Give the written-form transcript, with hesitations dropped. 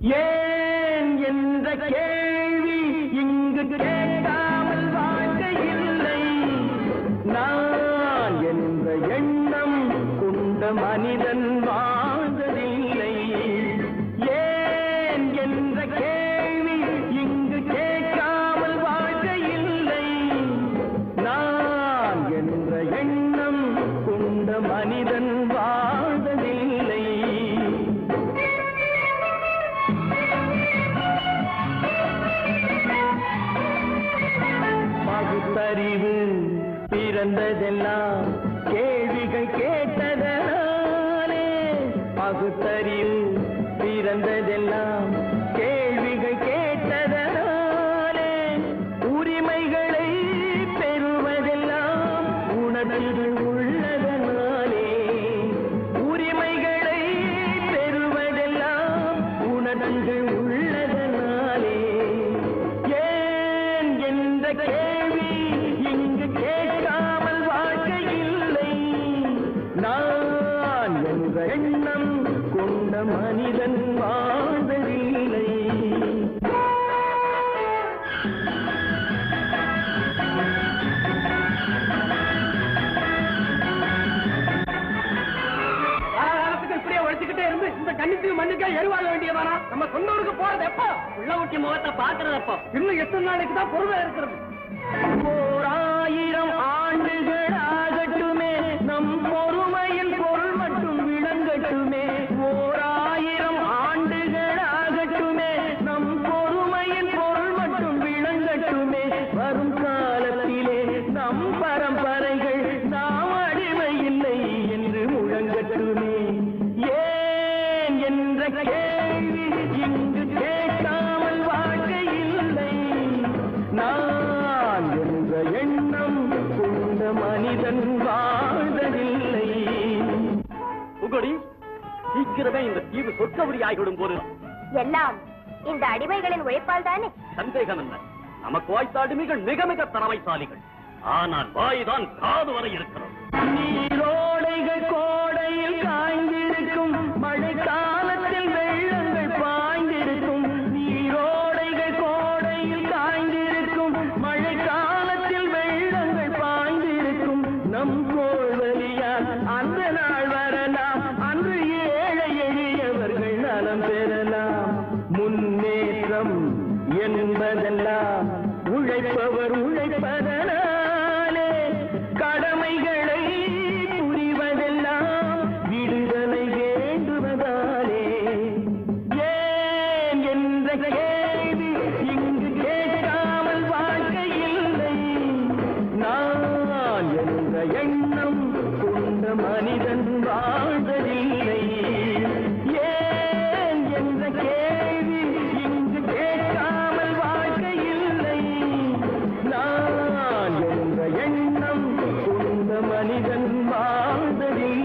ஏன் என்ற கேள்வி இங்கு கேட்காமல் வாழ்க்கை இல்லை. நான் என்ற எண்ணம் கொண்ட மனிதன் வாழ்ந்ததில்லை. ஏன் என்ற கேள்வி இங்கு கேட்காமல் வாழ்க்கை இல்லை. நான் என்ற எண்ணம் கொண்ட மனிதன் வாழ்ந்ததில்லை. பகுத்தறிவு பிறந்ததெல்லாம் கேள்விகள் கேட்டதனாலே. பகுத்தறிவு பிறந்ததெல்லாம் கேள்விகள் கேட்டதனாலே. உரிமைகளை பெறுவதெல்லாம் உணர்வுகள் உள்ளதனாலே. உரிமைகளை பெறுவதெல்லாம் உணர்வுகள் உள்ளதனாலே. ஏன் என்ற கேள்வி இங்கு கேட்காமல் வாழ்க்கை இல்லை. நான் என்ற எண்ணம் கொண்ட மனிதன் வாழ்ந்ததில்லை. இப்படியே உழைச்சுக்கிட்டே இருந்து இந்த கண்ணிக்கு மண்ணுக்கா எருவாக வேண்டியதானா? நம்ம சொன்னவருக்கு போறது எப்போ? உள்ள ஊட்டி முகத்தை பாக்குறது எப்போ? இன்னும் எத்தனை நாளைக்கு தான் பொறுமை இருக்கிறது? 1000 ஆண்டுகள் ஆகட்டுமே, நம் பொறுமையில் பொருள் மட்டும் விளங்கட்டுமே. 1000 ஆண்டுகள் ஆகட்டுமே, நம் பொறுமையில் பொருள் மட்டும் விளங்கட்டுமே. வரும் காலத்திலே நம் பரம்பரைகள் நாம் அடிமை இல்லை என்று முழங்கட்டுமே. ஏன் என்ற கேள்வி இங்கு கேட்காமல் வாழ்க்கை இல்லை. நான் என்ற எண்ணம் கொண்ட மனிதன் வாழ்ந்ததில்லை. உகடி, சீக்கிரமே இந்த தீவு சொற்கபடி ஆகிவிடும் போது எல்லாம் இந்த அடிமைகளின் உழைப்பால் தானே? சந்தேகம் என்ன? நமக்கு வாய்த்த அடிமைகள் மிக மிக திறமைசாலிகள். ஆனால் வாய்தான் காது வரை இருக்கிறது. நீரோடைகள் கோடையில் காய்ந்திருக்கும், மழை காலத்தில் வெள்ளங்கள் பாய்ந்திருக்கும். நீரோடைகள் கோடையில் காய்ந்திருக்கும், மழை காலத்தில் வெள்ளங்கள் பாய்ந்திருக்கும். நம் கோள்வழியால் அந்த நாள் வரலாம், அன்று ஏழை எளியவர்கள் நலம் பெறலாம். முன்னேற்றம் என்பதெல்லாம் உழைப்பவர் உழைப்பதனாலே. கடமைகளை புரிவதெல்லாம் விடுதலை வேண்டுவதாலே. ஏன் என்ற கேள்வி இங்கு கேட்காமல் வாழ்க்கை இல்லை. நான் என்ற எண்ணம் கொண்ட மனிதன் வாழ்ந்ததில்லை. ஏன் என்ற கேள்வி இங்கு கேட்காமல் வாழ்க்கை இல்லை. நான் என்ற எண்ணம் கொண்ட மனிதன் வாழ்ந்ததில்லை.